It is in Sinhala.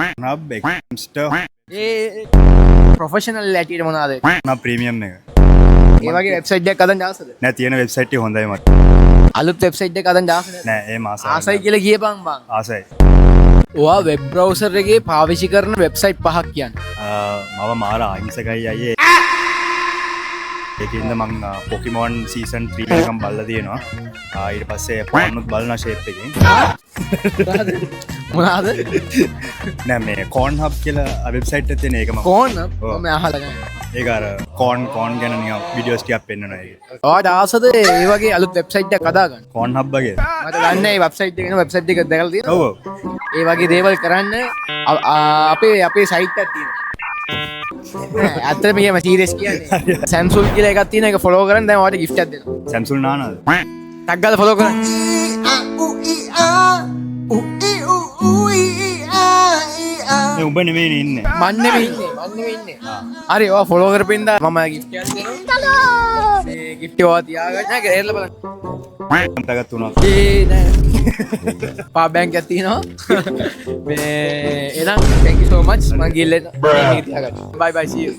නබ් එක්ස්ටර් ඒ ප්‍රොෆෙෂනල් ඇටියට මොනවාද? නා ප්‍රීමියම් එක. ඒ වගේ වෙබ්සයිට් එකක් හදන්න අවශ්‍යද? නෑ තියෙන වෙබ්සයිට් එක හොඳයි මට. අලුත් වෙබ්සයිට් එකක් හදන්න අවශ්‍යද? නෑ ඒ මාස ආසයි කියලා කියපන් බං. ආසයි. ඔයා වෙබ් බ්‍රවුසර් එකේ පාවිච්චි කරන වෙබ්සයිට් පහක් කියන්න. මම මාර අහිංසකයි අයියේ. ඒකින්ද මං පොකිමෝන් සීසන් 3 එකම් බලලා තියෙනවා. ඊට පස්සේ පොන්නුත් බලන ෂේප් එකෙන්. මොනවාද? නෑ මේ කෝන් හබ් කියලා වෙබ්සයිට් එකේ තියෙන ඒක මම. කෝන් මම අහලා නැහැ. ඒක අර කෝන් ගැන නිකන් වීඩියෝස් ටිකක් පෙන්නනවා ඒක. ඔයාට ආසද ඒ වගේ අලුත් වෙබ්සයිට් එකක් හදාගන්න? කෝන් හබ් වගේ. මට දන්නේ මේ වෙබ්සයිට් එක නේ වෙබ්සයිට් එක දැකලා තියෙනවා. ඔව්. ඒ වගේ දේවල් කරන්න අපේ සයිට් එකක් තියෙනවා. ඇත්තටම කියම සීරියස් කියන්නේ. Samsung කියලා එකක් තියෙනවා. ඒක ෆලෝ කරන් දැන් ඔයාලට gift එකක් දෙනවා. Samsung නානද? ටක් ගාලා ෆලෝ කරන්න. මේ උඹ නෙමෙයි ඉන්නේ. මන් නෙමෙයි ඉන්නේ. හරි ඔයා ෆලෝ කරපින්දා මම gift එකක් දෙනවා. මේ gift එක ඔයා තියාගන්න. නෑ ගේරලා බලන්න. අන්තගත තුනක්. ඒ නෑ. පා බැංක් එකක් තියෙනවා. මේ එහෙනම් thank you so much. මම ගිහින් මේක තියාගන්න. bye bye see you.